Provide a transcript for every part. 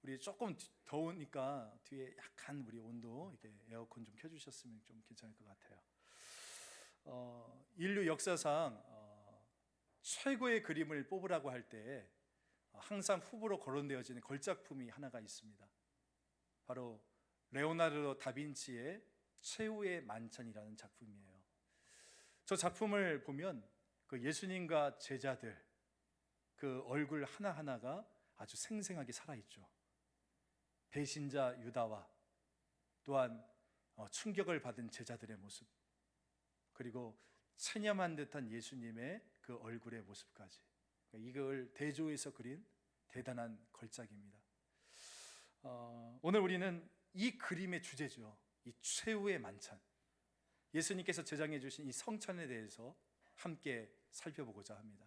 우리 조금 더우니까 뒤에 약간 우리 온도 이렇게 에어컨 좀 켜주셨으면 좀 괜찮을 것 같아요. 인류 역사상 최고의 그림을 뽑으라고 할 때 항상 후보로 거론되어지는 걸작품이 하나가 있습니다. 바로 레오나르도 다빈치의 최후의 만찬이라는 작품이에요. 저 작품을 보면 그 예수님과 제자들 그 얼굴 하나하나가 아주 생생하게 살아있죠. 배신자 유다와 또한 충격을 받은 제자들의 모습, 그리고 체념한 듯한 예수님의 그 얼굴의 모습까지, 이걸 대조해서 그린 대단한 걸작입니다. 오늘 우리는 이 그림의 주제죠. 이 최후의 만찬, 예수님께서 제장해 주신 이 성찬에 대해서 함께 살펴보고자 합니다.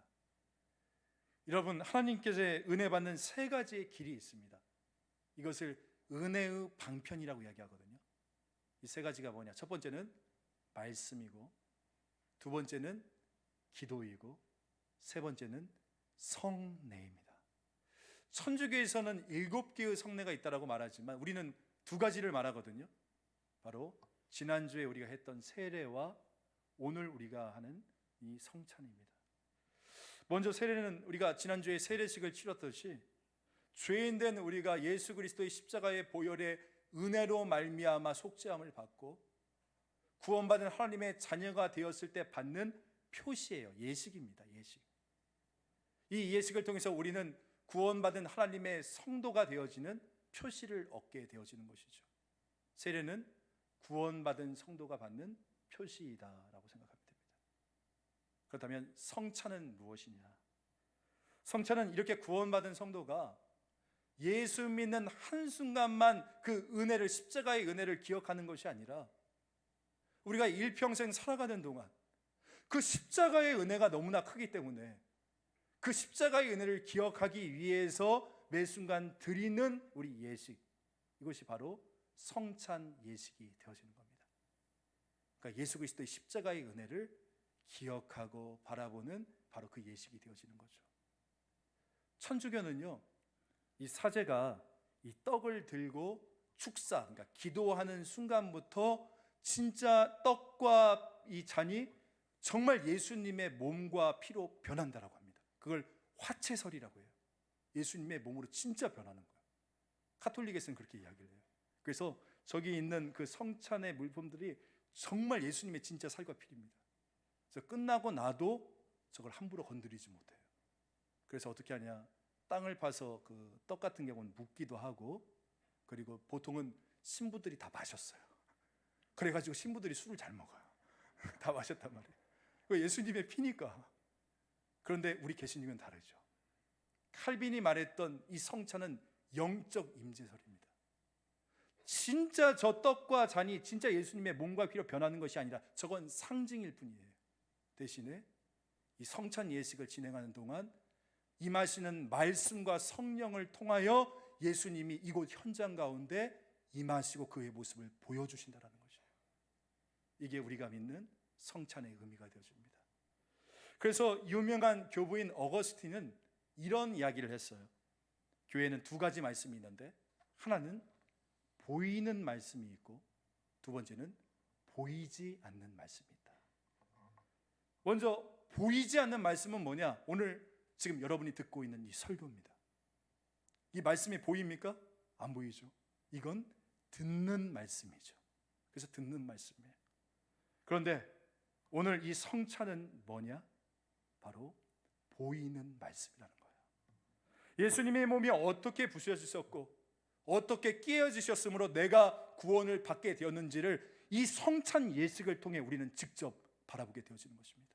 여러분, 하나님께서 은혜 받는 세 가지의 길이 있습니다. 이것을 은혜의 방편이라고 이야기하거든요. 이 세 가지가 뭐냐? 첫 번째는 말씀이고, 두 번째는 기도이고, 세 번째는 성례입니다. 천주교에서는 7개의 성례가 있다고 말하지만 우리는 두 가지를 말하거든요. 바로 지난주에 우리가 했던 세례와 오늘 우리가 하는 이 성찬입니다. 먼저 세례는 우리가 지난주에 세례식을 치렀듯이 죄인된 우리가 예수 그리스도의 십자가의 보혈의 은혜로 말미암아 속죄함을 받고 구원받은 하나님의 자녀가 되었을 때 받는 표시예요. 예식입니다. 예식. 이 예식을 통해서 우리는 구원받은 하나님의 성도가 되어지는 표시를 얻게 되어지는 것이죠. 세례는 구원받은 성도가 받는 표시이다라고 생각하면 됩니다. 그렇다면 성찬은 무엇이냐? 성찬은 이렇게 구원받은 성도가 예수 믿는 한순간만 그 은혜를, 십자가의 은혜를 기억하는 것이 아니라 우리가 일평생 살아가는 동안 그 십자가의 은혜가 너무나 크기 때문에 그 십자가의 은혜를 기억하기 위해서 매 순간 드리는 우리 예식, 이것이 바로 성찬 예식이 되어지는 겁니다. 그러니까 예수 그리스도의 십자가의 은혜를 기억하고 바라보는 바로 그 예식이 되어지는 거죠. 천주교는요, 이 사제가 이 떡을 들고 축사, 그러니까 기도하는 순간부터 진짜 떡과 이 잔이 정말 예수님의 몸과 피로 변한다라고 합니다. 그걸 화채설이라고 해요. 예수님의 몸으로 진짜 변하는 거예요. 카톨릭에서는 그렇게 이야기를 해요. 그래서 저기 있는 그 성찬의 물품들이 정말 예수님의 진짜 살과 피입니다. 그래서 끝나고 나도 저걸 함부로 건드리지 못해요. 그래서 어떻게 하냐, 땅을 파서 그 떡 같은 경우는 묻기도 하고, 그리고 보통은 신부들이 다 마셨어요. 그래가지고 신부들이 술을 잘 먹어요. 다 마셨단 말이에요. 예수님의 피니까. 그런데 우리 개신교는 다르죠. 칼빈이 말했던 이 성찬은 영적 임재설입니다. 진짜 저 떡과 잔이 진짜 예수님의 몸과 피로 변하는 것이 아니라 저건 상징일 뿐이에요. 대신에 이 성찬 예식을 진행하는 동안 임하시는 말씀과 성령을 통하여 예수님이 이곳 현장 가운데 임하시고 그의 모습을 보여주신다는 것이에요. 이게 우리가 믿는 성찬의 의미가 되어집니다. 그래서 유명한 교부인 어거스틴은 이런 이야기를 했어요. 교회는 두 가지 말씀이 있는데, 하나는 보이는 말씀이 있고 두 번째는 보이지 않는 말씀이 있다. 먼저 보이지 않는 말씀은 뭐냐? 오늘 지금 여러분이 듣고 있는 이 설교입니다. 이 말씀이 보입니까? 안 보이죠. 이건 듣는 말씀이죠. 그래서 듣는 말씀이에요. 그런데 오늘 이 성찬은 뭐냐? 바로 보이는 말씀이라는 거예요. 예수님의 몸이 어떻게 부서지셨고 어떻게 깨어지셨으므로 내가 구원을 받게 되었는지를 이 성찬 예식을 통해 우리는 직접 바라보게 되어지는 것입니다.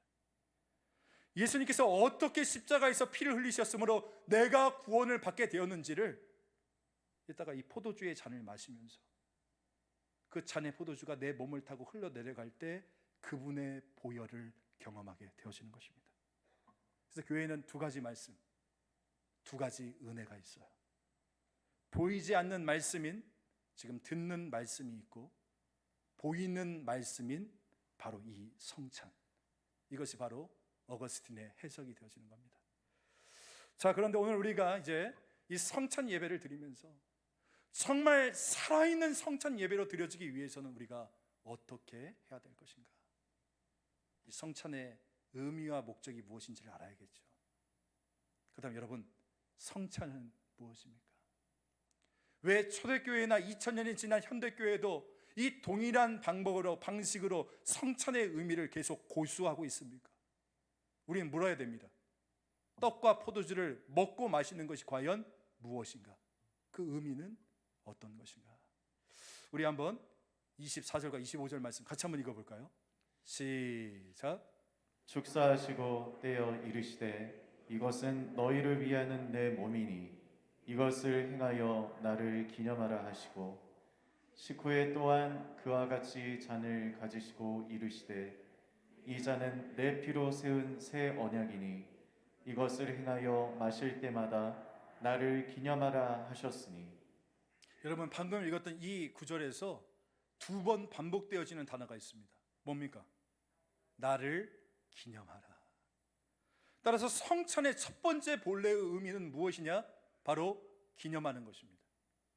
예수님께서 어떻게 십자가에서 피를 흘리셨으므로 내가 구원을 받게 되었는지를 이따가 이 포도주의 잔을 마시면서 그 잔의 포도주가 내 몸을 타고 흘러내려갈 때 그분의 보혈을 경험하게 되어지는 것입니다. 그래서 교회는 두 가지 말씀, 두 가지 은혜가 있어요. 보이지 않는 말씀인 지금 듣는 말씀이 있고, 보이는 말씀인 바로 이 성찬, 이것이 바로 어거스틴의 해석이 되어지는 겁니다. 자, 그런데 오늘 우리가 이제 이 성찬 예배를 드리면서 정말 살아있는 성찬 예배로 드려지기 위해서는 우리가 어떻게 해야 될 것인가? 이 성찬의 의미와 목적이 무엇인지를 알아야겠죠. 그 다음 여러분, 성찬은 무엇입니까? 왜 초대교회나 2000년이 지난 현대교회도 이 동일한 방식으로 성찬의 의미를 계속 고수하고 있습니까? 우리는 물어야 됩니다. 떡과 포도주를 먹고 마시는 것이 과연 무엇인가? 그 의미는 어떤 것인가? 우리 한번 24절과 25절 말씀 같이 한번 읽어볼까요? 시작. 축사하시고 떼어 이르시되 이것은 너희를 위하는 내 몸이니 이것을 행하여 나를 기념하라 하시고 식후에 또한 그와 같이 잔을 가지시고 이르시되 이 잔은 내 피로 세운 새 언약이니 이것을 행하여 마실 때마다 나를 기념하라 하셨으니. 여러분, 방금 읽었던 이 구절에서 두 번 반복되어지는 단어가 있습니다. 뭡니까? 나를 기념하라. 따라서 성찬의 첫 번째 본래의 의미는 무엇이냐? 바로 기념하는 것입니다.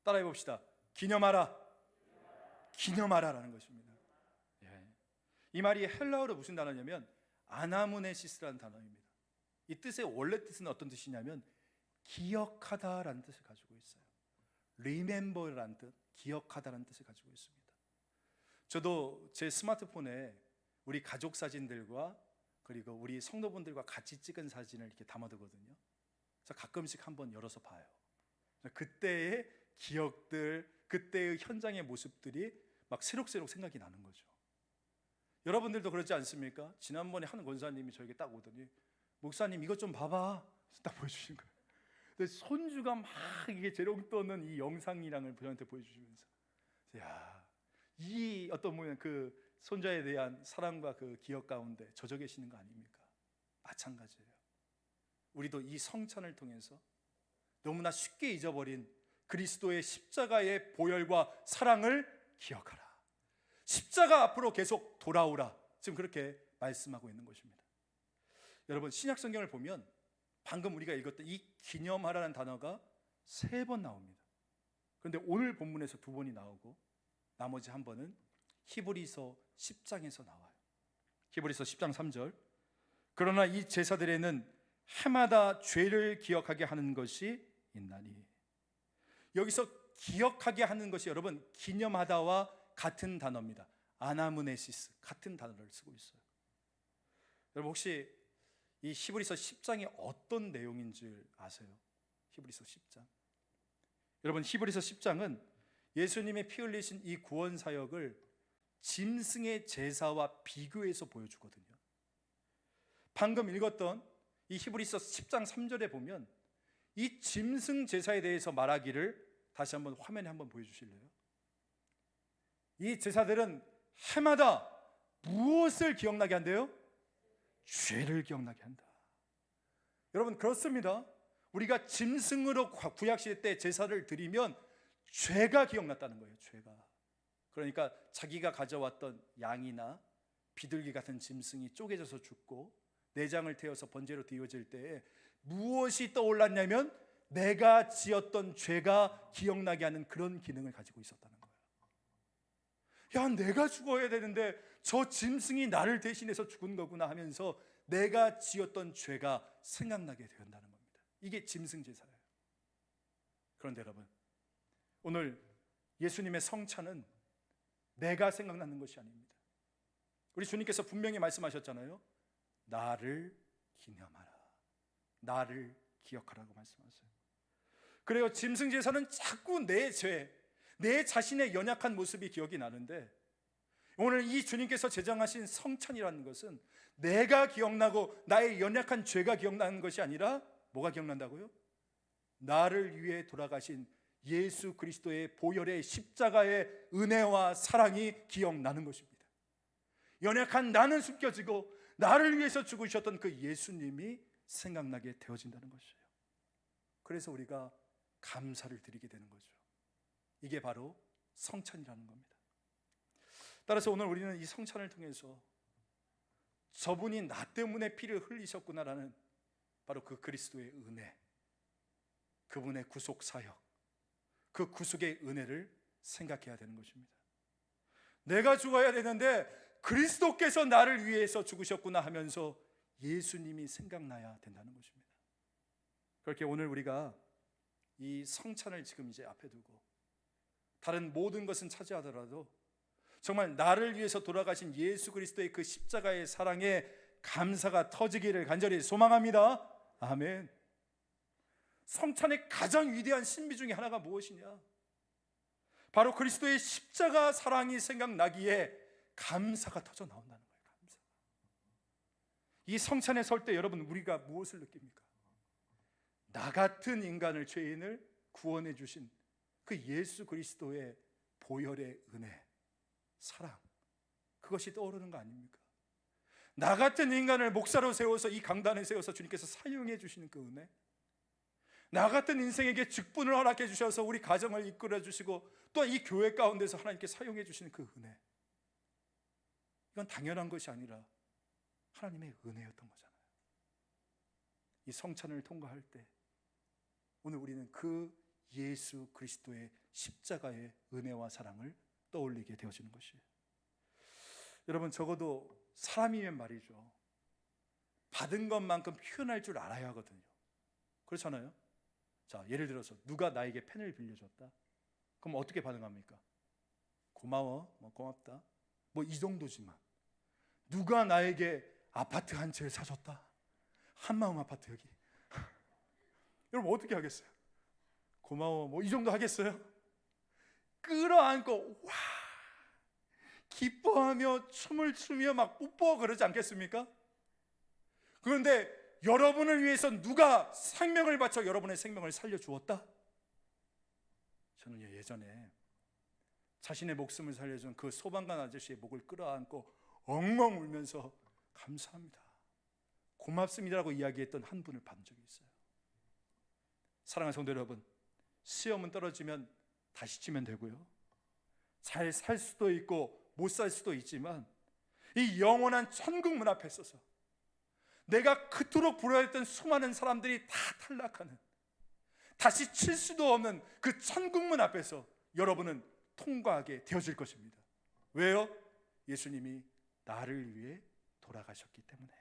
따라해 봅시다. 기념하라. 기념하라라는 것입니다. 이 말이 헬라어로 무슨 단어냐면 아나무네시스라는 단어입니다. 이 뜻의 원래 뜻은 어떤 뜻이냐면 기억하다라는 뜻을 가지고 있어요. remember라는 뜻, 기억하다라는 뜻을 가지고 있습니다. 저도 제 스마트폰에 우리 가족 사진들과 그리고 우리 성도분들과 같이 찍은 사진을 이렇게 담아두거든요. 그래서 가끔씩 한번 열어서 봐요. 그때의 기억들, 그때의 현장의 모습들이 막 새록새록 생각이 나는 거죠. 여러분들도 그렇지 않습니까? 지난번에 한 권사님이 저에게 딱 오더니 목사님 이것 좀 봐봐, 딱 보여주신 거예요. 근데 손주가 막 이게 재롱 떠는 이 영상이랑을 저한테 보여주시면서, 야, 이 어떤 보면 그 손자에 대한 사랑과 그 기억 가운데 젖어 계시는 거 아닙니까? 마찬가지예요. 우리도 이 성찬을 통해서 너무나 쉽게 잊어버린 그리스도의 십자가의 보혈과 사랑을 기억하라. 십자가 앞으로 계속 돌아오라. 지금 그렇게 말씀하고 있는 것입니다. 여러분, 신약 성경을 보면 방금 우리가 읽었던 이 기념하라는 단어가 3번 나옵니다. 그런데 오늘 본문에서 2번이 나오고 나머지 한 번은 히브리서 10장에서 나와요. 히브리서 10장 3절. 그러나 이 제사들에는 해마다 죄를 기억하게 하는 것이 있나니. 여기서 기억하게 하는 것이 여러분 기념하다와 같은 단어입니다. 아나무네시스, 같은 단어를 쓰고 있어요. 여러분 혹시 이 히브리서 10장이 어떤 내용인 줄 아세요? 히브리서 10장. 여러분 히브리서 10장은 예수님의 피 흘리신 이 구원 사역을 짐승의 제사와 비교해서 보여주거든요. 방금 읽었던 이 히브리서 10장 3절에 보면 이 짐승 제사에 대해서 말하기를 다시 한번 화면에 한번 보여주실래요? 이 제사들은 해마다 무엇을 기억나게 한대요? 죄를 기억나게 한다. 여러분 그렇습니다. 우리가 짐승으로 구약시대 때 제사를 드리면 죄가 기억났다는 거예요. 죄가. 그러니까 자기가 가져왔던 양이나 비둘기 같은 짐승이 쪼개져서 죽고 내장을 태워서 번제로 드려질 때에 무엇이 떠올랐냐면 내가 지었던 죄가 기억나게 하는 그런 기능을 가지고 있었다는 거예요. 야, 내가 죽어야 되는데 저 짐승이 나를 대신해서 죽은 거구나 하면서 내가 지었던 죄가 생각나게 된다는 겁니다. 이게 짐승 제사예요. 그런데 여러분, 오늘 예수님의 성찬은 내가 생각나는 것이 아닙니다. 우리 주님께서 분명히 말씀하셨잖아요. 나를 기념하라. 나를 기억하라고 말씀하세요. 그래요. 짐승 제사는 자꾸 내 죄, 내 자신의 연약한 모습이 기억이 나는데 오늘 이 주님께서 제정하신 성찬이라는 것은 내가 기억나고 나의 연약한 죄가 기억나는 것이 아니라 뭐가 기억난다고요? 나를 위해 돌아가신 예수 그리스도의 보혈의 십자가의 은혜와 사랑이 기억나는 것입니다. 연약한 나는 숨겨지고 나를 위해서 죽으셨던 그 예수님이 생각나게 되어진다는 것이에요. 그래서 우리가 감사를 드리게 되는 거죠. 이게 바로 성찬이라는 겁니다. 따라서 오늘 우리는 이 성찬을 통해서 저분이 나 때문에 피를 흘리셨구나라는 바로 그 그리스도의 은혜, 그분의 구속 사역, 그 구속의 은혜를 생각해야 되는 것입니다. 내가 죽어야 되는데 그리스도께서 나를 위해서 죽으셨구나 하면서 예수님이 생각나야 된다는 것입니다. 그렇게 오늘 우리가 이 성찬을 지금 이제 앞에 두고 다른 모든 것은 차지하더라도 정말 나를 위해서 돌아가신 예수 그리스도의 그 십자가의 사랑에 감사가 터지기를 간절히 소망합니다. 아멘. 성찬의 가장 위대한 신비 중에 하나가 무엇이냐? 바로 그리스도의 십자가 사랑이 생각나기에 감사가 터져 나온다는 거예요. 감사. 이 성찬에 설 때 여러분 우리가 무엇을 느낍니까? 나 같은 인간을, 죄인을 구원해 주신 그 예수 그리스도의 보혈의 은혜, 사랑, 그것이 떠오르는 거 아닙니까? 나 같은 인간을 목사로 세워서 이 강단에 세워서 주님께서 사용해 주시는 그 은혜, 나 같은 인생에게 직분을 허락해 주셔서 우리 가정을 이끌어 주시고 또한 이 교회 가운데서 하나님께 사용해 주시는 그 은혜, 이건 당연한 것이 아니라 하나님의 은혜였던 거잖아요. 이 성찬을 통과할 때 오늘 우리는 그 예수 그리스도의 십자가의 은혜와 사랑을 떠올리게 되어지는 것이에요. 여러분, 적어도 사람이면 말이죠, 받은 것만큼 표현할 줄 알아야 하거든요. 그렇잖아요. 자, 예를 들어서 누가 나에게 펜을 빌려줬다. 그럼 어떻게 반응합니까? 고마워, 고맙다, 이 정도지만 누가 나에게 아파트 한 채를 사줬다. 한마음 아파트 여기. 여러분 어떻게 하겠어요? 고마워, 이 정도 하겠어요? 끌어안고 와 기뻐하며 춤을 추며 막 뽀뽀하고 그러지 않겠습니까? 그런데 여러분을 위해서 누가 생명을 바쳐 여러분의 생명을 살려주었다? 저는 예전에 자신의 목숨을 살려준 그 소방관 아저씨의 목을 끌어안고 엉엉 울면서 감사합니다, 고맙습니다라고 이야기했던 한 분을 본 적이 있어요. 사랑하는 성도 여러분, 시험은 떨어지면 다시 치면 되고요, 잘 살 수도 있고 못 살 수도 있지만 이 영원한 천국 문 앞에 서서 내가 그토록 부러워했던 수많은 사람들이 다 탈락하는, 다시 칠 수도 없는 그 천국 문 앞에서 여러분은 통과하게 되어질 것입니다. 왜요? 예수님이 나를 위해 돌아가셨기 때문에.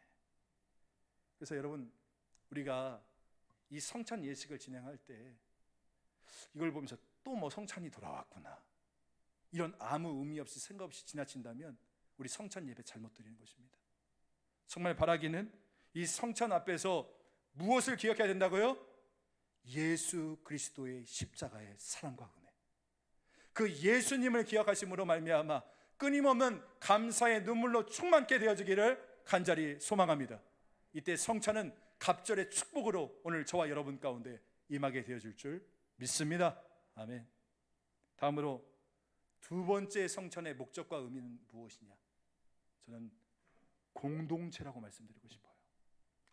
그래서 여러분, 우리가 이 성찬 예식을 진행할 때 이걸 보면서 또 성찬이 돌아왔구나, 이런 아무 의미 없이 생각 없이 지나친다면 우리 성찬 예배 잘못 드리는 것입니다. 정말 바라기는 이 성찬 앞에서 무엇을 기억해야 된다고요? 예수 그리스도의 십자가의 사랑과 은혜, 그 예수님을 기억하심으로 말미암아 끊임없는 감사의 눈물로 충만케 되어지기를 간절히 소망합니다. 이때 성찬은 갑절의 축복으로 오늘 저와 여러분 가운데 임하게 되어질 줄 믿습니다. 아멘. 다음으로 두 번째 성찬의 목적과 의미는 무엇이냐? 저는 공동체라고 말씀드리고 싶어요.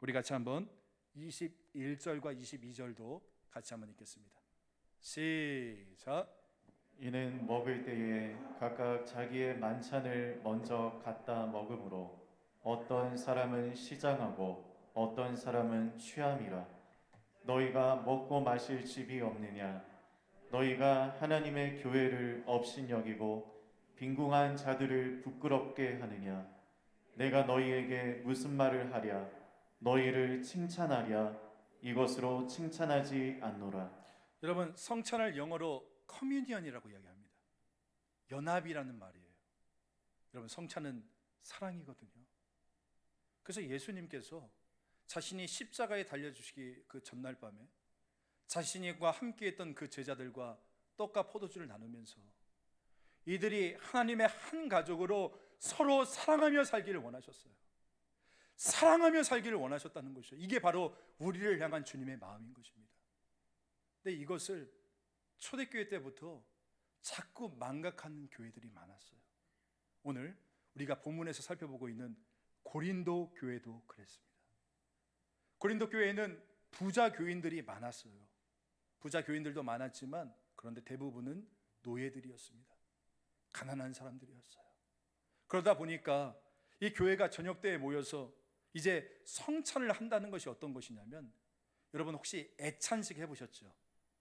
우리 같이 한번 21절과 22절도 같이 한번 읽겠습니다. 시작. 이는 먹을 때에 각각 자기의 만찬을 먼저 갖다 먹으므로 어떤 사람은 시장하고 어떤 사람은 취함이라. 너희가 먹고 마실 집이 없느냐? 너희가 하나님의 교회를 업신여기고 빈궁한 자들을 부끄럽게 하느냐? 내가 너희에게 무슨 말을 하랴? 너희를 칭찬하랴? 이것으로 칭찬하지 않노라. 여러분, 성찬을 영어로 커뮤니언이라고 이야기합니다. 연합이라는 말이에요. 여러분, 성찬은 사랑이거든요. 그래서 예수님께서 자신이 십자가에 달려주시기 그 전날 밤에 자신과 함께했던 그 제자들과 떡과 포도주를 나누면서 이들이 하나님의 한 가족으로 서로 사랑하며 살기를 원하셨어요. 사랑하며 살기를 원하셨다는 것이죠. 이게 바로 우리를 향한 주님의 마음인 것입니다. 근데 이것을 초대교회 때부터 자꾸 망각하는 교회들이 많았어요. 오늘 우리가 본문에서 살펴보고 있는 고린도 교회도 그랬습니다. 고린도 교회에는 부자 교인들이 많았어요. 부자 교인들도 많았지만 그런데 대부분은 노예들이었습니다. 가난한 사람들이었어요. 그러다 보니까 이 교회가 저녁 때에 모여서 이제 성찬을 한다는 것이 어떤 것이냐면, 여러분 혹시 애찬식 해보셨죠?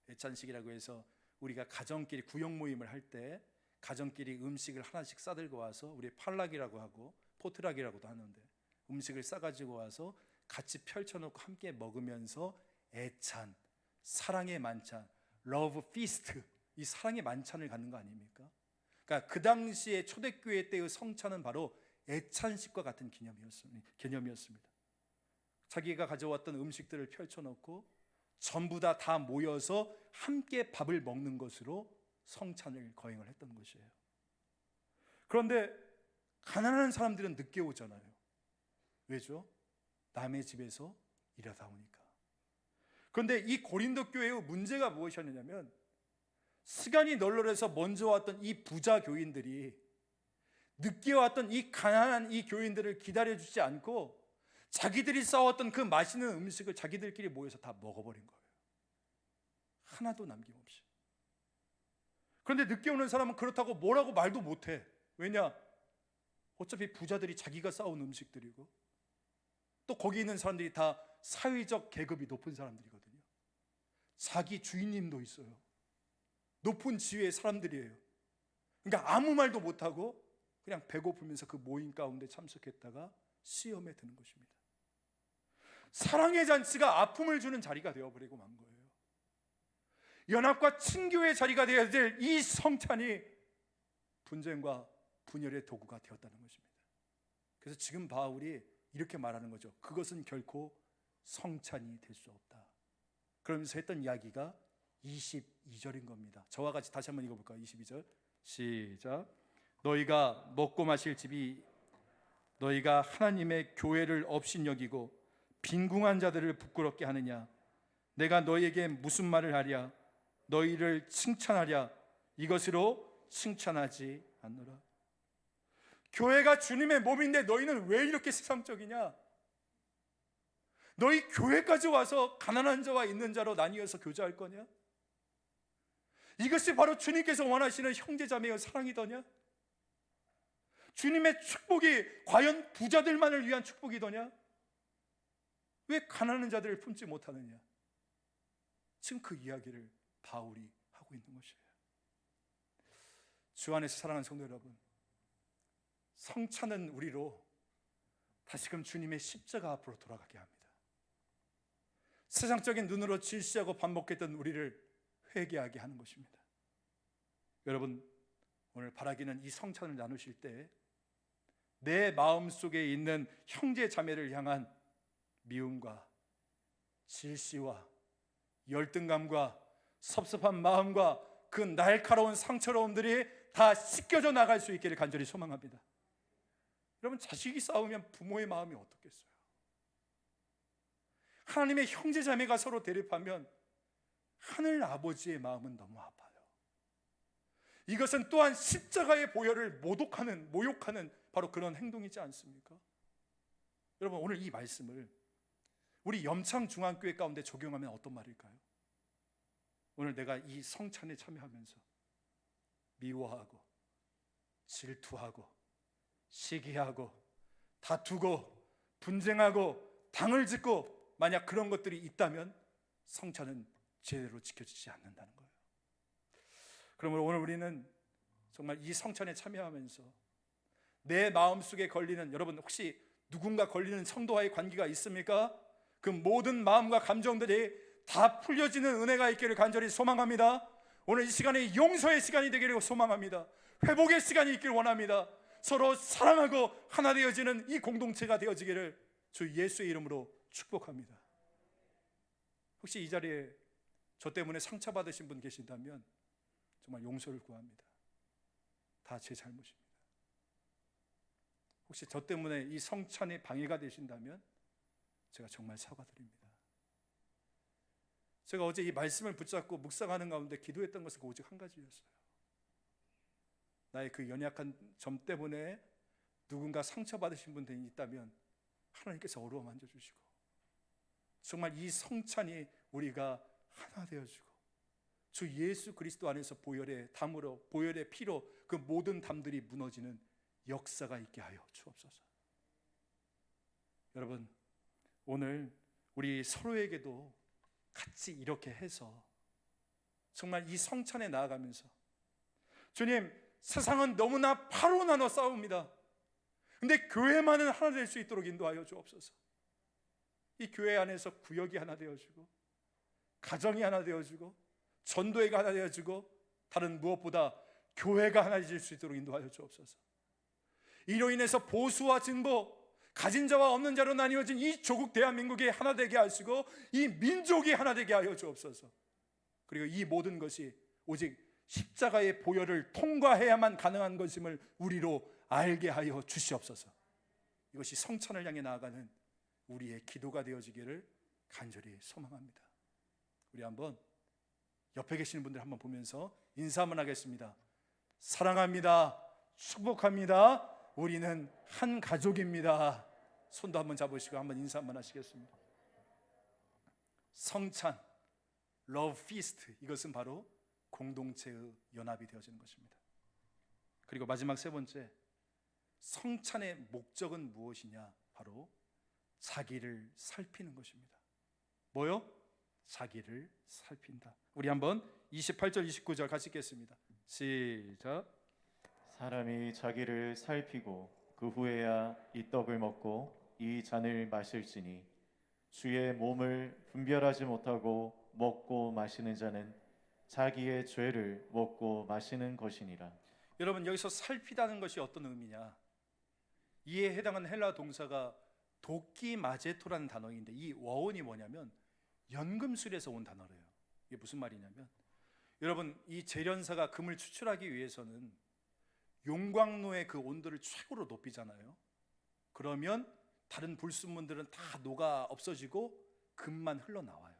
애찬식이라고 해서 우리가 가정끼리 구역 모임을 할 때 가정끼리 음식을 하나씩 싸들고 와서 우리 팔락이라고 하고 포트락이라고도 하는데 음식을 싸가지고 와서 같이 펼쳐놓고 함께 먹으면서 애찬, 사랑의 만찬, 러브 피스트, 이 사랑의 만찬을 갖는 거 아닙니까? 그러니까 그 당시에 초대교회 때의 성찬은 바로 애찬식과 같은 개념이었습니다. 자기가 가져왔던 음식들을 펼쳐놓고 전부 다 모여서 함께 밥을 먹는 것으로 성찬을 거행을 했던 것이에요. 그런데 가난한 사람들은 늦게 오잖아요. 왜죠? 남의 집에서 일하다 오니까. 그런데 이 고린도 교회의 문제가 무엇이었느냐면 시간이 널널해서 먼저 왔던 이 부자 교인들이 늦게 왔던 이 가난한 이 교인들을 기다려주지 않고 자기들이 싸웠던 그 맛있는 음식을 자기들끼리 모여서 다 먹어버린 거예요. 하나도 남김없이. 그런데 늦게 오는 사람은 그렇다고 뭐라고 말도 못해. 왜냐? 어차피 부자들이 자기가 싸운 음식들이고 또 거기 있는 사람들이 다 사회적 계급이 높은 사람들이거든요. 자기 주인님도 있어요. 높은 지위의 사람들이에요. 그러니까 아무 말도 못하고 그냥 배고프면서 그 모임 가운데 참석했다가 시험에 드는 것입니다. 사랑의 잔치가 아픔을 주는 자리가 되어버리고 만 거예요. 연합과 친교의 자리가 되어야 될 이 성찬이 분쟁과 분열의 도구가 되었다는 것입니다. 그래서 지금 바울이 이렇게 말하는 거죠. 그것은 결코 성찬이 될 수 없다. 그러면서 했던 이야기가 22절인 겁니다. 저와 같이 다시 한번 읽어볼까요? 22절 시작. 너희가 먹고 마실 집이 너희가 하나님의 교회를 업신여기고 빈궁한 자들을 부끄럽게 하느냐? 내가 너희에게 무슨 말을 하랴? 너희를 칭찬하랴? 이것으로 칭찬하지 않노라. 교회가 주님의 몸인데 너희는 왜 이렇게 세상적이냐? 너희 교회까지 와서 가난한 자와 있는 자로 나뉘어서 교제할 거냐? 이것이 바로 주님께서 원하시는 형제자매의 사랑이더냐? 주님의 축복이 과연 부자들만을 위한 축복이더냐? 왜 가난한 자들을 품지 못하느냐? 지금 그 이야기를 바울이 하고 있는 것이에요. 주 안에서 사랑하는 성도 여러분, 성찬은 우리로 다시금 주님의 십자가 앞으로 돌아가게 합니다. 세상적인 눈으로 질시하고 반복했던 우리를 회개하게 하는 것입니다. 여러분, 오늘 바라기는 이 성찬을 나누실 때 내 마음속에 있는 형제 자매를 향한 미움과 질시와 열등감과 섭섭한 마음과 그 날카로운 상처로움들이 다 씻겨져 나갈 수 있기를 간절히 소망합니다. 여러분, 자식이 싸우면 부모의 마음이 어떻겠어요? 하나님의 형제 자매가 서로 대립하면 하늘 아버지의 마음은 너무 아파요. 이것은 또한 십자가의 보혈을 모욕하는 바로 그런 행동이지 않습니까? 여러분, 오늘 이 말씀을 우리 염창중앙교회 가운데 적용하면 어떤 말일까요? 오늘 내가 이 성찬에 참여하면서 미워하고 질투하고 시기하고 다투고 분쟁하고 당을 짓고 만약 그런 것들이 있다면 성찬은 제대로 지켜지지 않는다는 거예요. 그러므로 오늘 우리는 정말 이 성찬에 참여하면서 내 마음속에 걸리는, 여러분 혹시 누군가 걸리는 성도와의 관계가 있습니까? 그 모든 마음과 감정들이 다 풀려지는 은혜가 있기를 간절히 소망합니다. 오늘 이 시간이 용서의 시간이 되기를 소망합니다. 회복의 시간이 있기를 원합니다. 서로 사랑하고 하나 되어지는 이 공동체가 되어지기를 주 예수의 이름으로 축복합니다. 혹시 이 자리에 저 때문에 상처받으신 분 계신다면 정말 용서를 구합니다. 다 제 잘못입니다. 혹시 저 때문에 이 성찬에 방해가 되신다면 제가 정말 사과드립니다. 제가 어제 이 말씀을 붙잡고 묵상하는 가운데 기도했던 것은 오직 한 가지였어요. 나의 그 연약한 점 때문에 누군가 상처받으신 분들이 있다면 하나님께서 어루어 만져주시고 정말 이 성찬이 우리가 하나 되어주고 주 예수 그리스도 안에서 보혈의 담으로, 보혈의 피로 그 모든 담들이 무너지는 역사가 있게 하여 주옵소서. 여러분, 오늘 우리 서로에게도 같이 이렇게 해서 정말 이 성찬에 나아가면서 주님, 세상은 너무나 바로 나눠 싸웁니다. 근데 교회만은 하나 될 수 있도록 인도하여 주옵소서. 이 교회 안에서 구역이 하나 되어주고, 가정이 하나 되어주고, 전도회가 하나 되어주고, 다른 무엇보다 교회가 하나 될 수 있도록 인도하여 주옵소서. 이로 인해서 보수와 진보, 가진 자와 없는 자로 나뉘어진 이 조국 대한민국이 하나 되게 하시고, 이 민족이 하나 되게 하여 주옵소서. 그리고 이 모든 것이 오직 십자가의 보혈을 통과해야만 가능한 것임을 우리로 알게 하여 주시옵소서. 이것이 성찬을 향해 나아가는 우리의 기도가 되어지기를 간절히 소망합니다. 우리 한번 옆에 계시는 분들 한번 보면서 인사 한번 하겠습니다. 사랑합니다. 축복합니다. 우리는 한 가족입니다. 손도 한번 잡으시고 한번 인사 한번 하시겠습니다. 성찬, 러브 피스트, 이것은 바로 공동체의 연합이 되어지는 것입니다. 그리고 마지막 세 번째, 성찬의 목적은 무엇이냐? 바로 자기를 살피는 것입니다. 뭐요? 자기를 살핀다. 우리 한번 28절 29절 같이 읽겠습니다. 시작. 사람이 자기를 살피고 그 후에야 이 떡을 먹고 이 잔을 마실지니 주의 몸을 분별하지 못하고 먹고 마시는 자는 자기의 죄를 먹고 마시는 것이니라. 여러분, 여기서 살피다는 것이 어떤 의미냐? 이에 해당하는 헬라 동사가 도키마제토라는 단어인데, 이 어원이 뭐냐면 연금술에서 온 단어래요. 이게 무슨 말이냐면, 여러분, 이 재련사가 금을 추출하기 위해서는 용광로의 그 온도를 최고로 높이잖아요. 그러면 다른 불순물들은 다 녹아 없어지고 금만 흘러나와요.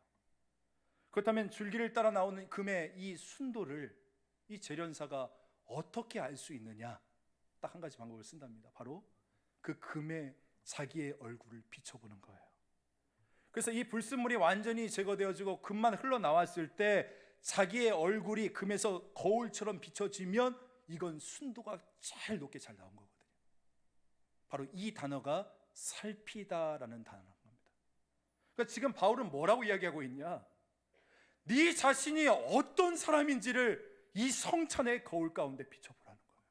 그렇다면 줄기를 따라 나오는 금의 이 순도를 이 재련사가 어떻게 알 수 있느냐? 딱 한 가지 방법을 쓴답니다. 바로 그 금에 자기의 얼굴을 비춰보는 거예요. 그래서 이 불순물이 완전히 제거되어지고 금만 흘러나왔을 때 자기의 얼굴이 금에서 거울처럼 비춰지면 이건 순도가 제일 높게 잘 나온 거거든요. 바로 이 단어가 살피다라는 단어인 겁니다. 그러니까 지금 바울은 뭐라고 이야기하고 있냐? 네 자신이 어떤 사람인지를 이 성찬의 거울 가운데 비춰보라는 거예요.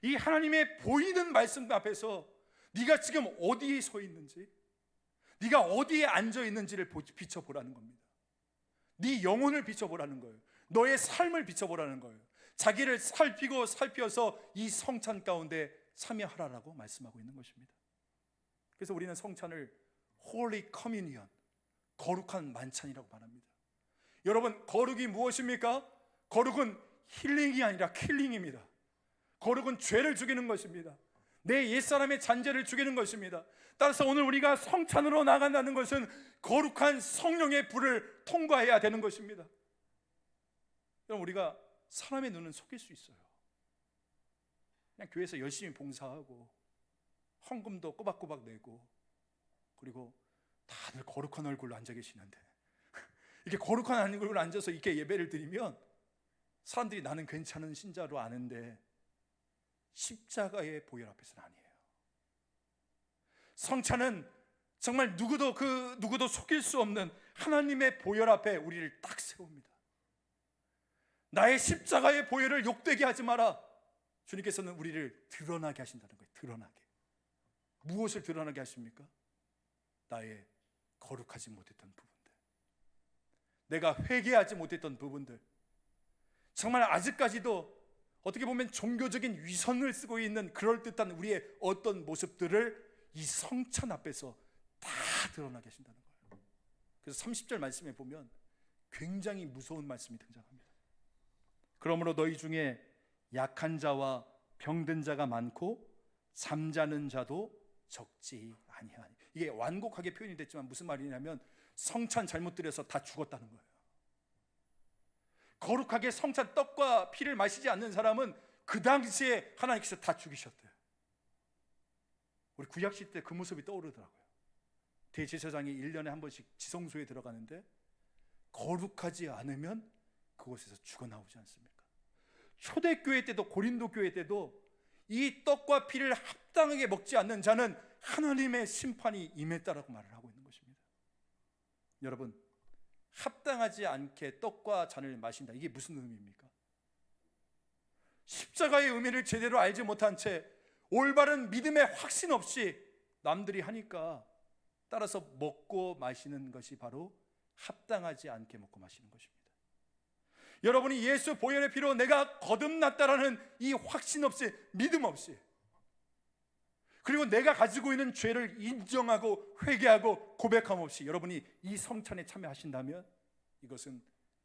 이 하나님의 보이는 말씀 앞에서 네가 지금 어디에 서 있는지, 네가 어디에 앉아 있는지를 비춰보라는 겁니다. 네 영혼을 비춰보라는 거예요. 너의 삶을 비춰보라는 거예요. 자기를 살피고 살펴서 이 성찬 가운데 참여하라라고 말씀하고 있는 것입니다. 그래서 우리는 성찬을 Holy Communion, 거룩한 만찬이라고 말합니다. 여러분, 거룩이 무엇입니까? 거룩은 힐링이 아니라 킬링입니다. 거룩은 죄를 죽이는 것입니다. 내 옛사람의 잔재를 죽이는 것입니다. 따라서 오늘 우리가 성찬으로 나간다는 것은 거룩한 성령의 불을 통과해야 되는 것입니다. 여러분, 우리가 사람의 눈은 속일 수 있어요. 그냥 교회에서 열심히 봉사하고 헌금도 꼬박꼬박 내고, 그리고 다들 거룩한 얼굴로 앉아 계시는데 이렇게 거룩한 얼굴로 앉아서 이렇게 예배를 드리면 사람들이 나는 괜찮은 신자로 아는데 십자가의 보혈 앞에서는 아니에요. 성찬은 정말 누구도 속일 수 없는 하나님의 보혈 앞에 우리를 딱 세웁니다. 나의 십자가의 보혈을 욕되게 하지 마라. 주님께서는 우리를 드러나게 하신다는 거예요. 드러나게. 무엇을 드러나게 하십니까? 나의 거룩하지 못했던 부분들, 내가 회개하지 못했던 부분들, 정말 아직까지도 어떻게 보면 종교적인 위선을 쓰고 있는 그럴듯한 우리의 어떤 모습들을 이 성찬 앞에서 다 드러나게 하신다는 거예요. 그래서 30절 말씀에 보면 굉장히 무서운 말씀이 등장합니다. 그러므로 너희 중에 약한 자와 병든 자가 많고 잠자는 자도 적지 아니하니. 이게 완곡하게 표현이 됐지만 무슨 말이냐면 성찬 잘못 드려서 다 죽었다는 거예요. 거룩하게 성찬 떡과 피를 마시지 않는 사람은 그 당시에 하나님께서 다 죽이셨대요. 우리 구약시대 때 그 모습이 떠오르더라고요. 대제사장이 1년에 한 번씩 지성소에 들어가는데 거룩하지 않으면 그곳에서 죽어나오지 않습니까? 초대교회 때도, 고린도 교회 때도 이 떡과 피를 합당하게 먹지 않는 자는 하나님의 심판이 임했다라고 말을 하고 있는 것입니다. 여러분, 합당하지 않게 떡과 잔을 마신다. 이게 무슨 의미입니까? 십자가의 의미를 제대로 알지 못한 채 올바른 믿음의 확신 없이 남들이 하니까 따라서 먹고 마시는 것이 바로 합당하지 않게 먹고 마시는 것입니다. 여러분이 예수 보혈의 피로 내가 거듭났다라는 이 확신 없이, 믿음 없이, 그리고 내가 가지고 있는 죄를 인정하고 회개하고 고백함 없이 여러분이 이 성찬에 참여하신다면 이것은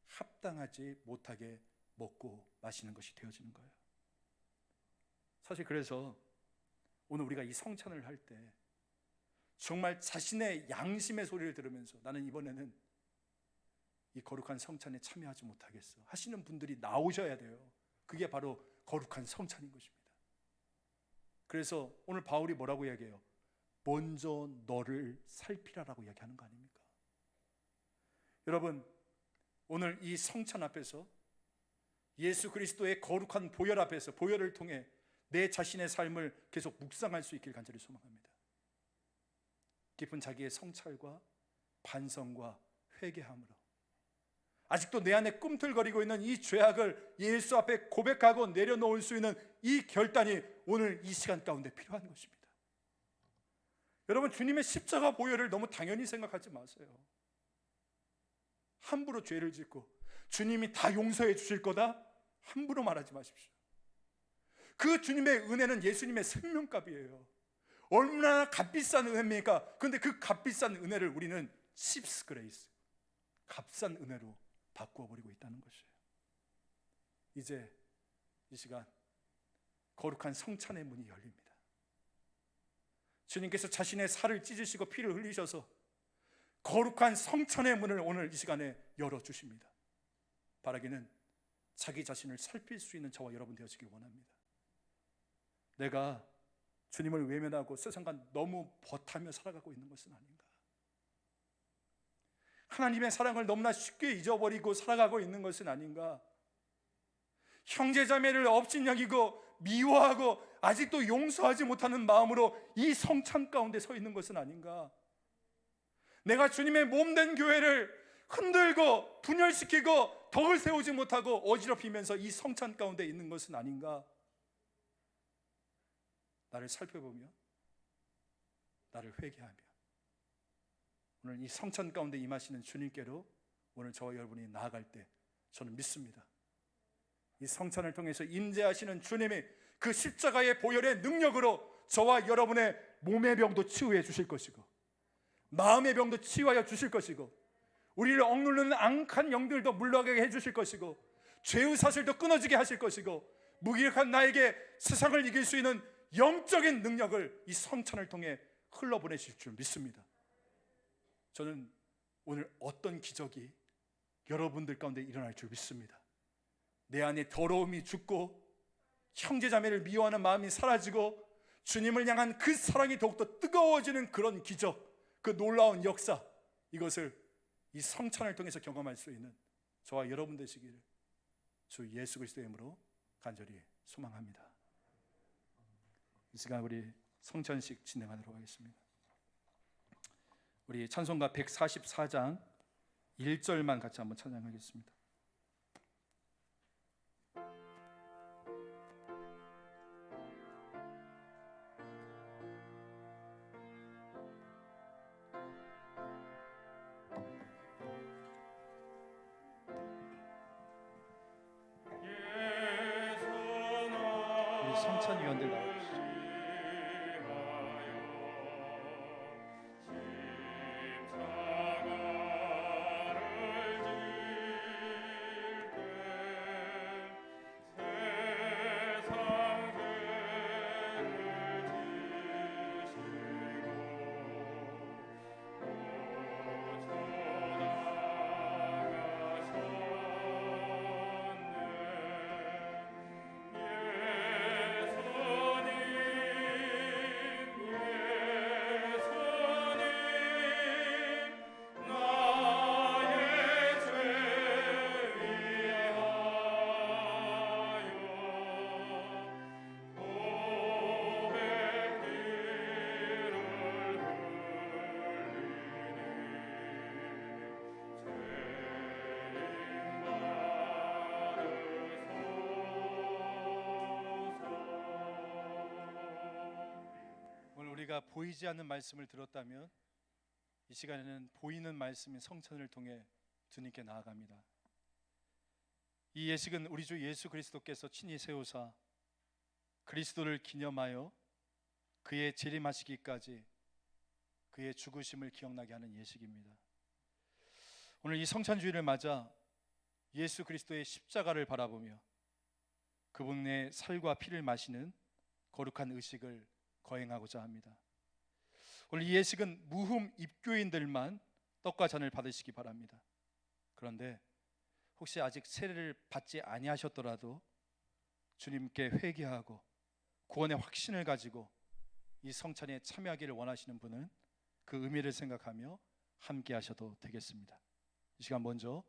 합당하지 못하게 먹고 마시는 것이 되어지는 거예요. 사실 그래서 오늘 우리가 이 성찬을 할 때 정말 자신의 양심의 소리를 들으면서 나는 이번에는 이 거룩한 성찬에 참여하지 못하겠어 하시는 분들이 나오셔야 돼요. 그게 바로 거룩한 성찬인 것입니다. 그래서 오늘 바울이 뭐라고 이야기해요? 먼저 너를 살피라라고 이야기하는 거 아닙니까? 여러분, 오늘 이 성찬 앞에서 예수 그리스도의 거룩한 보혈 앞에서 보혈을 통해 내 자신의 삶을 계속 묵상할 수 있길 간절히 소망합니다. 깊은 자기의 성찰과 반성과 회개함으로 아직도 내 안에 꿈틀거리고 있는 이 죄악을 예수 앞에 고백하고 내려놓을 수 있는 이 결단이 오늘 이 시간 가운데 필요한 것입니다. 여러분, 주님의 십자가 보혈을 너무 당연히 생각하지 마세요. 함부로 죄를 짓고 주님이 다 용서해 주실 거다 함부로 말하지 마십시오. 그 주님의 은혜는 예수님의 생명값이에요. 얼마나 값비싼 은혜입니까? 그런데 그 값비싼 은혜를 우리는 칩스 그레이스, 값싼 은혜로 바꾸어 버리고 있다는 것이에요. 이제 이 시간 거룩한 성찬의 문이 열립니다. 주님께서 자신의 살을 찢으시고 피를 흘리셔서 거룩한 성찬의 문을 오늘 이 시간에 열어주십니다. 바라기는 자기 자신을 살필 수 있는 저와 여러분 되어지길 원합니다. 내가 주님을 외면하고 세상과 너무 버타며 살아가고 있는 것은 아닌가? 하나님의 사랑을 너무나 쉽게 잊어버리고 살아가고 있는 것은 아닌가? 형제자매를 업신여기고 미워하고 아직도 용서하지 못하는 마음으로 이 성찬 가운데 서 있는 것은 아닌가? 내가 주님의 몸된 교회를 흔들고 분열시키고 덕을 세우지 못하고 어지럽히면서 이 성찬 가운데 있는 것은 아닌가? 나를 살펴보며 나를 회개하며 오늘 이 성찬 가운데 임하시는 주님께로 오늘 저와 여러분이 나아갈 때 저는 믿습니다. 이 성찬을 통해서 임재하시는 주님이 그 십자가의 보혈의 능력으로 저와 여러분의 몸의 병도 치유해 주실 것이고 마음의 병도 치유하여 주실 것이고 우리를 억누르는 악한 영들도 물러가게 해주실 것이고 죄의 사슬도 끊어지게 하실 것이고 무기력한 나에게 세상을 이길 수 있는 영적인 능력을 이 성찬을 통해 흘러보내실 줄 믿습니다. 저는 오늘 어떤 기적이 여러분들 가운데 일어날 줄 믿습니다. 내 안에 더러움이 죽고 형제자매를 미워하는 마음이 사라지고 주님을 향한 그 사랑이 더욱더 뜨거워지는 그런 기적, 그 놀라운 역사, 이것을 이 성찬을 통해서 경험할 수 있는 저와 여러분 되시기를 주 예수 그리스도의 이름으로 간절히 소망합니다. 이 시간 우리 성찬식 진행하도록 하겠습니다. 우리 찬송가 144장 1절만 같이 한번 찬양하겠습니다. 우리 성찬위원들 나오시죠. 우리가 보이지 않는 말씀을 들었다면 이 시간에는 보이는 말씀인 성찬을 통해 주님께 나아갑니다. 이 예식은 우리 주 예수 그리스도께서 친히 세우사 그리스도를 기념하여 그의 재림하시기까지 그의 죽으심을 기억나게 하는 예식입니다. 오늘 이 성찬주의를 맞아 예수 그리스도의 십자가를 바라보며 그분의 살과 피를 마시는 거룩한 의식을 거행하고자 합니다. 오늘 이 예식은 무흠 입교인들만 떡과 잔을 받으시기 바랍니다. 그런데 혹시 아직 세례를 받지 아니하셨더라도 주님께 회개하고 구원의 확신을 가지고 이 성찬에 참여하기를 원하시는 분은 그 의미를 생각하며 함께 하셔도 되겠습니다. 이 시간 먼저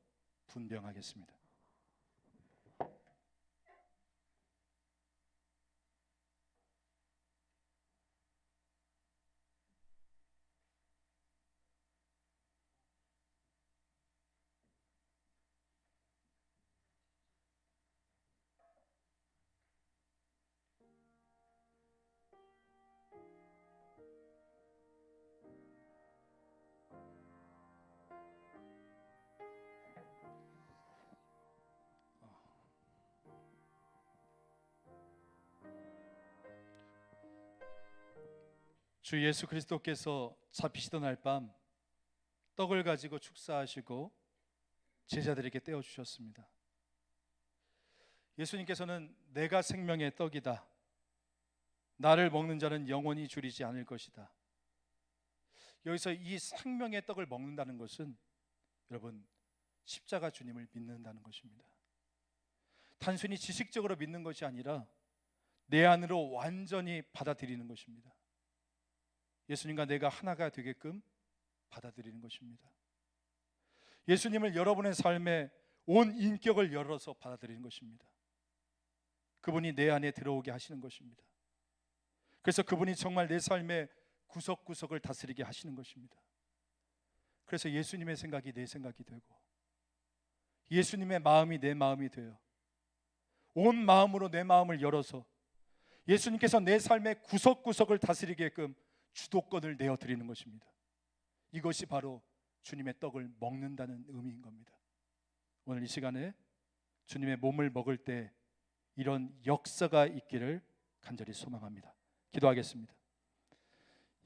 분병하겠습니다. 주 예수 그리스도께서 잡히시던 날 밤 떡을 가지고 축사하시고 제자들에게 떼어 주셨습니다. 예수님께서는 내가 생명의 떡이다. 나를 먹는 자는 영원히 줄이지 않을 것이다. 여기서 이 생명의 떡을 먹는다는 것은 여러분 십자가 주님을 믿는다는 것입니다. 단순히 지식적으로 믿는 것이 아니라 내 안으로 완전히 받아들이는 것입니다. 예수님과 내가 하나가 되게끔 받아들이는 것입니다. 예수님을 여러분의 삶에 온 인격을 열어서 받아들이는 것입니다. 그분이 내 안에 들어오게 하시는 것입니다. 그래서 그분이 정말 내 삶의 구석구석을 다스리게 하시는 것입니다. 그래서 예수님의 생각이 내 생각이 되고 예수님의 마음이 내 마음이 되어 온 마음으로 내 마음을 열어서 예수님께서 내 삶의 구석구석을 다스리게끔 주도권을 내어드리는 것입니다. 이것이 바로 주님의 떡을 먹는다는 의미인 겁니다. 오늘 이 시간에 주님의 몸을 먹을 때 이런 역사가 있기를 간절히 소망합니다. 기도하겠습니다.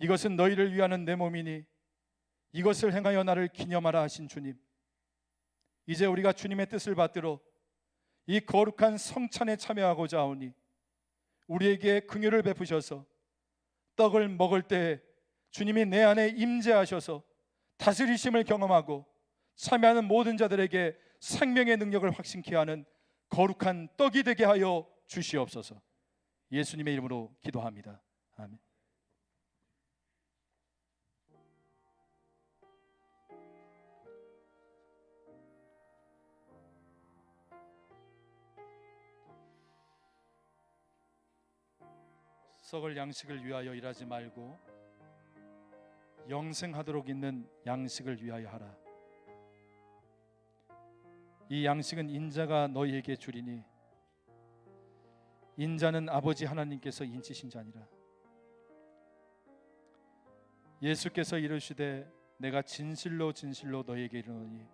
이것은 너희를 위하는 내 몸이니 이것을 행하여 나를 기념하라 하신 주님, 이제 우리가 주님의 뜻을 받들어 이 거룩한 성찬에 참여하고자 하오니 우리에게 긍휼을 베푸셔서 떡을 먹을 때 주님이 내 안에 임재하셔서 다스리심을 경험하고 참여하는 모든 자들에게 생명의 능력을 확신케 하는 거룩한 떡이 되게 하여 주시옵소서. 예수님의 이름으로 기도합니다. 아멘. 썩을 양식을 위하여 일하지 말고 영생하도록 있는 양식을 위하여 하라. 이 양식은 인자가 너희에게 주리니 인자는 아버지 하나님께서 인치신 자니라. 예수께서 이르시되 내가 진실로 진실로 너희에게 이르노니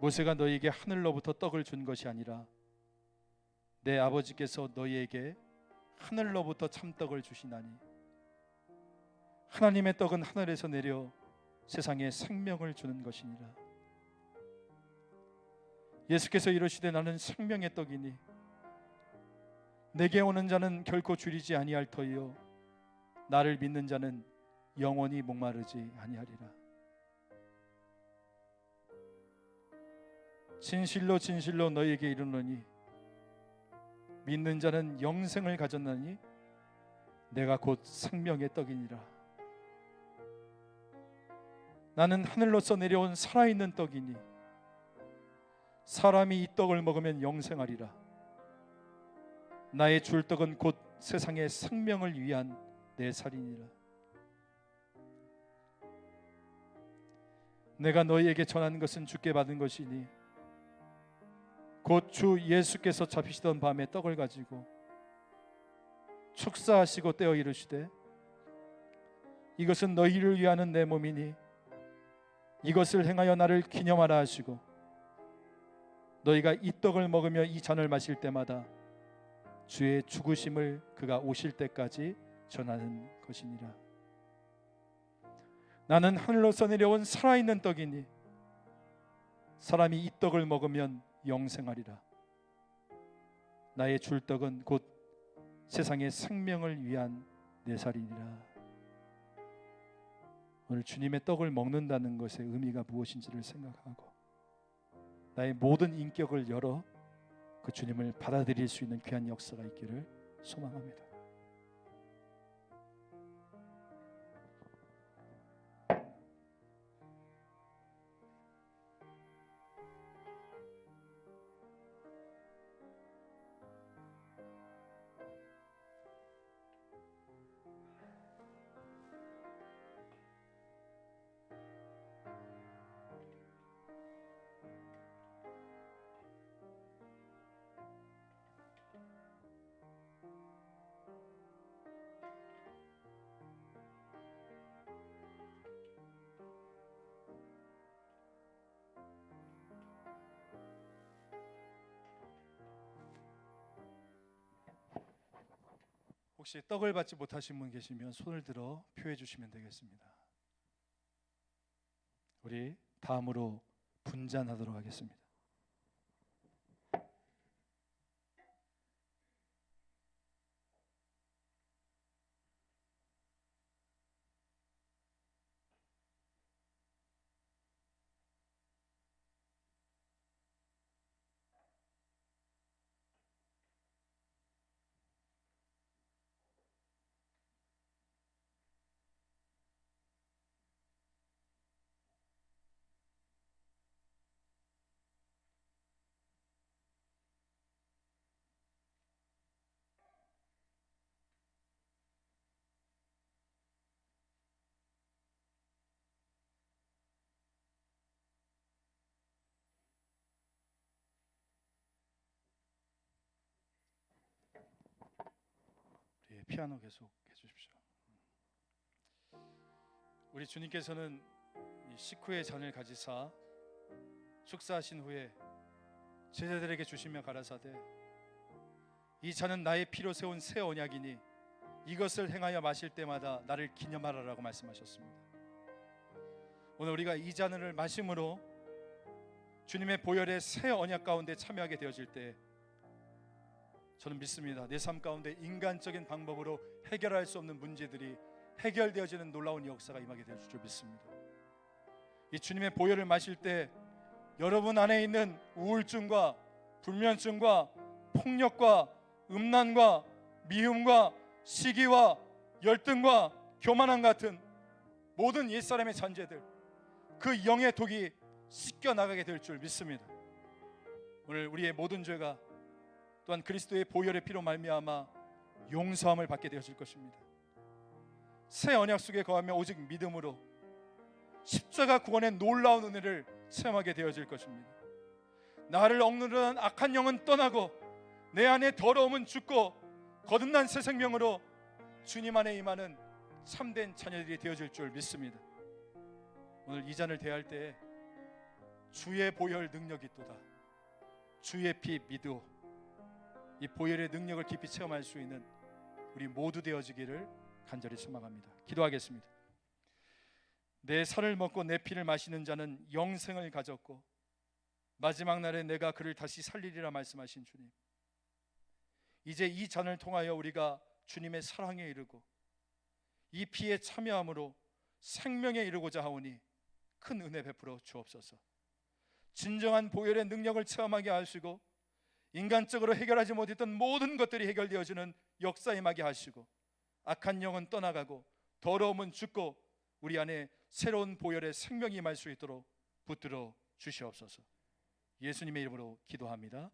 모세가 너희에게 하늘로부터 떡을 준 것이 아니라 내 아버지께서 너희에게 하늘로부터 참떡을 주시나니 하나님의 떡은 하늘에서 내려 세상에 생명을 주는 것이니라. 예수께서 이르시되 나는 생명의 떡이니 내게 오는 자는 결코 줄이지 아니할 터이요 나를 믿는 자는 영원히 목마르지 아니하리라. 진실로 진실로 너희에게 이르노니 믿는 자는 영생을 가졌나니 내가 곧 생명의 떡이니라. 나는 하늘로서 내려온 살아있는 떡이니 사람이 이 떡을 먹으면 영생하리라. 나의 줄 떡은 곧 세상의 생명을 위한 내 살이니라. 내가 너희에게 전하는 것은 주께 받은 것이니 곧 주 예수께서 잡히시던 밤에 떡을 가지고 축사하시고 떼어 이르시되 이것은 너희를 위하는 내 몸이니 이것을 행하여 나를 기념하라 하시고 너희가 이 떡을 먹으며 이 잔을 마실 때마다 주의 죽으심을 그가 오실 때까지 전하는 것이니라. 나는 하늘로서 내려온 살아있는 떡이니 사람이 이 떡을 먹으면 영생하리라. 나의 줄 떡은 곧 세상의 생명을 위한 내 살이니라. 오늘 주님의 떡을 먹는다는 것의 의미가 무엇인지를 생각하고 나의 모든 인격을 열어 그 주님을 받아들일 수 있는 귀한 역사가 있기를 소망합니다. 혹시 떡을 받지 못하신 분 계시면 손을 들어 표해 주시면 되겠습니다. 우리 다음으로 분잔하도록 하겠습니다. 우리 피아노 계속 해주십시오. 우리 주님께서는 이 식후의 잔을 가지사 축사하신 후에 제자들에게 주시며 가라사대 이 잔은 나의 피로 세운 새 언약이니 이것을 행하여 마실 때마다 나를 기념하라라고 말씀하셨습니다. 오늘 우리가 이 잔을 마심으로 주님의 보혈의 새 언약 가운데 참여하게 되어질 때 저는 믿습니다. 내 삶 가운데 인간적인 방법으로 해결할 수 없는 문제들이 해결되어지는 놀라운 역사가 임하게 될 줄 믿습니다. 이 주님의 보혈을 마실 때 여러분 안에 있는 우울증과 불면증과 폭력과 음란과 미움과 시기와 열등과 교만함 같은 모든 옛사람의 잔재들, 그 영의 독이 씻겨 나가게 될 줄 믿습니다. 오늘 우리의 모든 죄가 또한 그리스도의 보혈의 피로 말미암아 용서함을 받게 되어질 것입니다. 새 언약 속에 거하며 오직 믿음으로 십자가 구원의 놀라운 은혜를 체험하게 되어질 것입니다. 나를 억누르는 악한 영은 떠나고 내 안에 더러움은 죽고 거듭난 새 생명으로 주님 안에 임하는 참된 자녀들이 되어질 줄 믿습니다. 오늘 이 잔을 대할 때 주의 보혈 능력이 있도다. 주의 피 믿어 이 보혈의 능력을 깊이 체험할 수 있는 우리 모두 되어지기를 간절히 소망합니다. 기도하겠습니다. 내 살을 먹고 내 피를 마시는 자는 영생을 가졌고 마지막 날에 내가 그를 다시 살리리라 말씀하신 주님, 이제 이 잔을 통하여 우리가 주님의 사랑에 이르고 이 피에 참여함으로 생명에 이르고자 하오니 큰 은혜 베풀어 주옵소서. 진정한 보혈의 능력을 체험하게 하시고 인간적으로 해결하지 못했던 모든 것들이 해결되어지는 역사 임하게 하시고 악한 영은 떠나가고 더러움은 죽고 우리 안에 새로운 보혈의 생명이 임할 수 있도록 붙들어 주시옵소서. 예수님의 이름으로 기도합니다.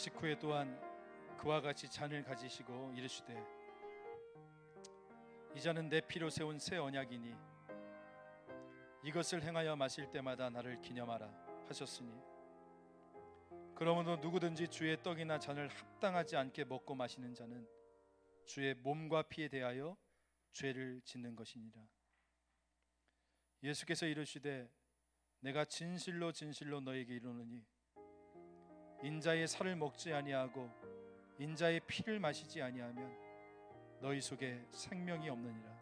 식후에 또한 그와 같이 잔을 가지시고 이르시되 이 잔은 내 피로 세운 새 언약이니 이것을 행하여 마실 때마다 나를 기념하라 하셨으니 그러므로 누구든지 주의 떡이나 잔을 합당하지 않게 먹고 마시는 자는 주의 몸과 피에 대하여 죄를 짓는 것이니라. 예수께서 이르시되 내가 진실로 진실로 너에게 이르노니 인자의 살을 먹지 아니하고 인자의 피를 마시지 아니하면 너희 속에 생명이 없느니라.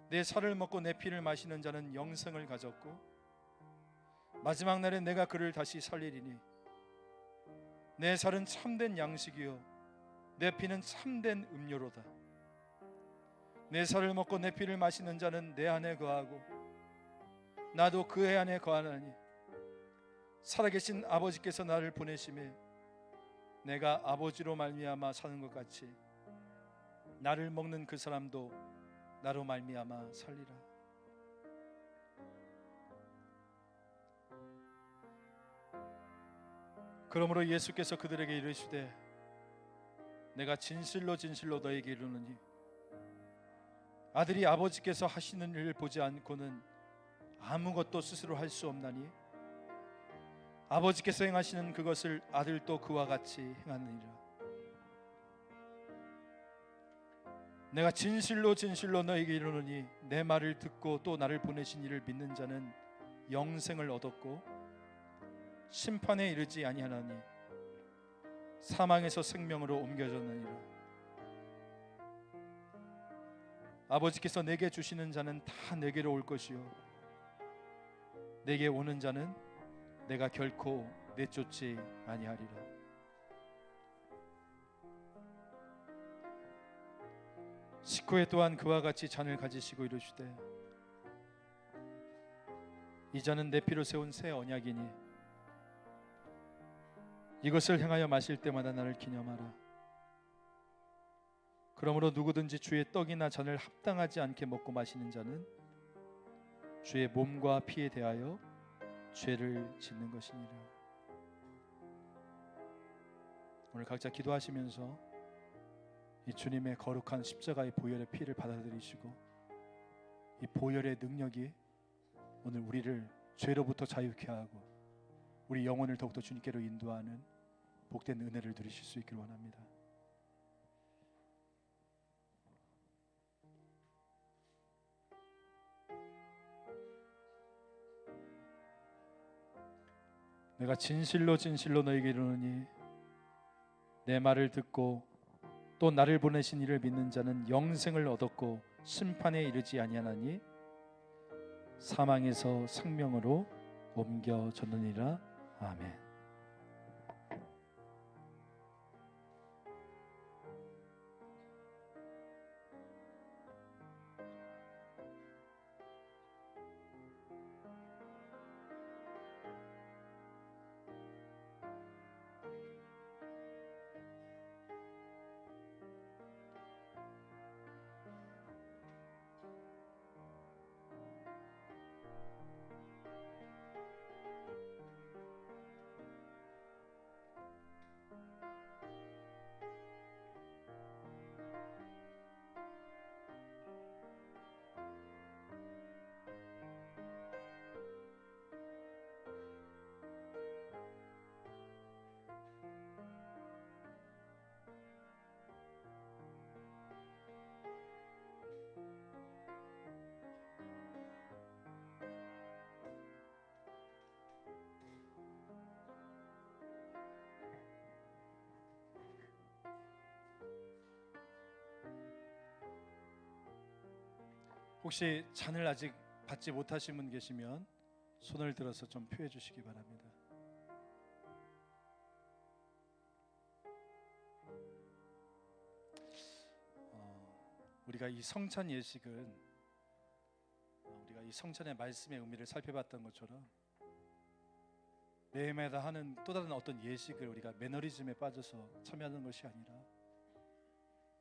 내 살을 먹고 내 피를 마시는 자는 영생을 가졌고 마지막 날에 내가 그를 다시 살리리니 내 살은 참된 양식이요 내 피는 참된 음료로다. 내 살을 먹고 내 피를 마시는 자는 내 안에 거하고 나도 그의 안에 거하나니 살아계신 아버지께서 나를 보내심에 내가 아버지로 말미암아 사는 것 같이 나를 먹는 그 사람도 나로 말미암아 살리라. 그러므로 예수께서 그들에게 이르시되 내가 진실로 진실로 너에게 이르노니 아들이 아버지께서 하시는 일을 보지 않고는 아무것도 스스로 할 수 없나니 아버지께서 행하시는 그것을 아들도 그와 같이 행하느니라. 내가 진실로 진실로 너에게 이르노니 내 말을 듣고 또 나를 보내신 이를 믿는 자는 영생을 얻었고 심판에 이르지 아니하나니 사망에서 생명으로 옮겨졌느니라. 아버지께서 내게 주시는 자는 다 내게로 올 것이요 내게 오는 자는 내가 결코 내쫓지 아니하리라. 식후에 또한 그와 같이 잔을 가지시고 이르시되 이 잔은 내 피로 세운 새 언약이니 이것을 행하여 마실 때마다 나를 기념하라. 그러므로 누구든지 주의 떡이나 잔을 합당하지 않게 먹고 마시는 자는 주의 몸과 피에 대하여 죄를 짓는 것이니라. 오늘 각자 기도하시면서 이 주님의 거룩한 십자가의 보혈의 피를 받아들이시고 이 보혈의 능력이 오늘 우리를 죄로부터 자유케 하고 우리 영혼을 더욱더 주님께로 인도하는 복된 은혜를 누리실 수 있기를 원합니다. 내가 진실로 진실로 너에게 이르노니 내 말을 듣고 또 나를 보내신 이를 믿는 자는 영생을 얻었고 심판에 이르지 아니하나니 사망에서 생명으로 옮겨졌느니라. 아멘. 혹시 잔을 아직 받지 못하신 분 계시면 손을 들어서 좀 표해 주시기 바랍니다. 우리가 이 성찬 예식은 우리가 이 성찬의 말씀의 의미를 살펴봤던 것처럼 매해마다 하는 또 다른 어떤 예식을 우리가 매너리즘에 빠져서 참여하는 것이 아니라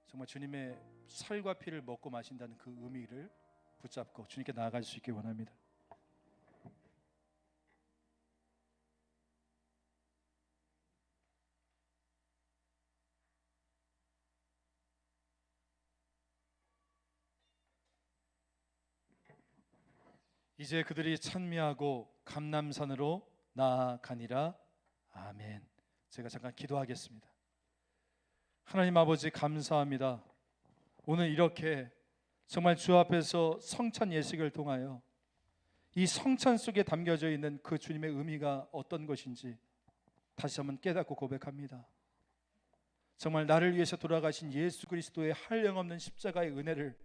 정말 주님의 살과 피를 먹고 마신다는 그 의미를 붙잡고 주님께 나아갈 수 있기 원합니다. 이제 그들이 찬미하고 감람산으로 나아가니라. 아멘. 제가 잠깐 기도하겠습니다. 하나님 아버지, 감사합니다. 오늘 이렇게 정말 주 앞에서 성찬 예식을 통하여 이 성찬 속에 담겨져 있는 그 주님의 의미가 어떤 것인지 다시 한번 깨닫고 고백합니다. 정말 나를 위해서 돌아가신 예수 그리스도의 한량없는 십자가의 은혜를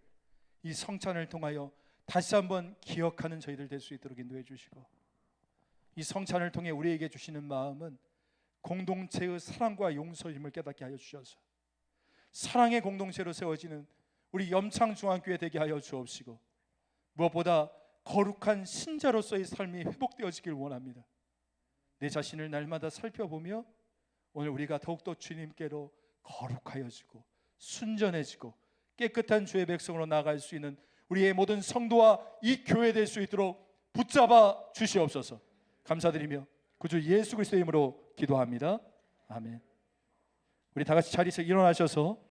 이 성찬을 통하여 다시 한번 기억하는 저희들 될 수 있도록 인도해 주시고, 이 성찬을 통해 우리에게 주시는 마음은 공동체의 사랑과 용서임을 깨닫게 하여 주셔서 사랑의 공동체로 세워지는 우리 염창중앙교회 되게 하여 주옵시고, 무엇보다 거룩한 신자로서의 삶이 회복되어지길 원합니다. 내 자신을 날마다 살펴보며 오늘 우리가 더욱더 주님께로 거룩하여지고 순전해지고 깨끗한 주의 백성으로 나아갈 수 있는 우리의 모든 성도와 이 교회 될 수 있도록 붙잡아 주시옵소서. 감사드리며 구주 예수 그리스도의 이름으로 기도합니다. 아멘. 우리 다 같이 자리에서 일어나셔서